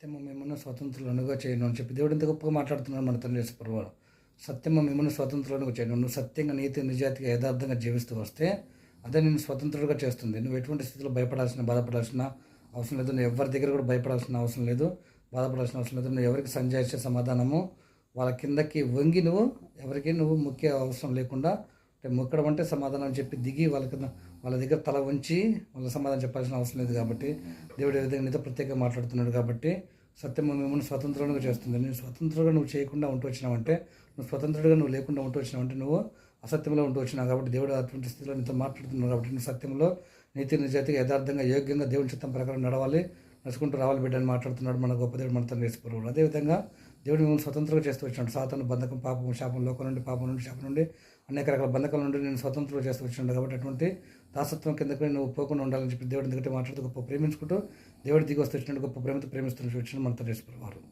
సత్యము మిమ్మల్ని స్వతంత్రులనుగా చేయను అని చెప్పి దేవుడు ఇంత గొప్పగా మాట్లాడుతున్నాడు మన తండ్రి యేసు ప్రభువారు. సత్యము మిమ్మల్ని స్వతంత్రులనుగా చేయను. నువ్వు సత్యంగా, నీతి, నిజాయితీగా, యథార్థంగా జీవిస్తూ వస్తే అదే నిన్ను స్వతంత్రుడిగా చేస్తుంది. నువ్వు ఎటువంటి స్థితిలో బాధపడాల్సిన అవసరం లేదు. నువ్వు ఎవరి దగ్గర కూడా భయపడాల్సిన అవసరం లేదు, బాధపడాల్సిన అవసరం లేదు. నువ్వు ఎవరికి సంజాయిచ్చే సమాధానము వాళ్ళ కిందకి వంగి నువ్వు ఎవరికి నువ్వు ముఖ్య అవసరం లేకుండా, అంటే మొక్కడం అంటే సమాధానం చెప్పి దిగి వాళ్ళ దగ్గర తల ఉంచి వాళ్ళ సమాధానం చెప్పాల్సిన అవసరం లేదు. కాబట్టి దేవుడు ఏ విధంగా నీతో ప్రత్యేకంగా మాట్లాడుతున్నాడు. కాబట్టి సత్యం మిమ్మల్ని స్వతంత్రులుగా చేస్తుంది. నేను స్వతంత్రుడుగా నువ్వు చేయకుండా ఉంటూ వచ్చినావంటే, నువ్వు స్వతంత్రుడిగా నువ్వు లేకుండా ఉంటూ వచ్చినావంటే నువ్వు అసత్యంలో ఉంటూ వచ్చినావు. కాబట్టి దేవుడు అటువంటి స్థితిలో నీతో మాట్లాడుతున్నాడు. కాబట్టి నువ్వు సత్యంలో, నీతి, నిజాయితీగా, యథార్థంగా, యోగ్యంగా దేవుని చిత్తం ప్రకారం నడుచుకుంటూ రావాలి బిడ్డని మాట్లాడుతున్నాడు మన గొప్ప దేవుడు, మన తండ్రి యేసు ప్రభువు. అదేవిధంగా దేవుడు మిమ్మల్ని స్వతంత్రంగా చేస్తూ వచ్చినాడు. సాతాను బంధకం, పాపం, శాపం, లోకం నుండి, పాపం నుండి, శాపం నుండి, అనేక రకాల బంధకాల నుండి నేను స్వతంత్రం చేస్తూ వచ్చినాడు. కాబట్టి అటువంటి దాసత్వం కిందకి నువ్వు పోకుండా ఉండాలని చెప్పి దేవుడి దగ్గర మాట్లాడుతూ గొప్ప ప్రేమించుకుంటూ దేవుడి దిగి వస్తూ వచ్చినట్టు గొప్ప ప్రేమతో ప్రేమిస్తూ వచ్చిన మన తండ్రి యేసు ప్రభువు.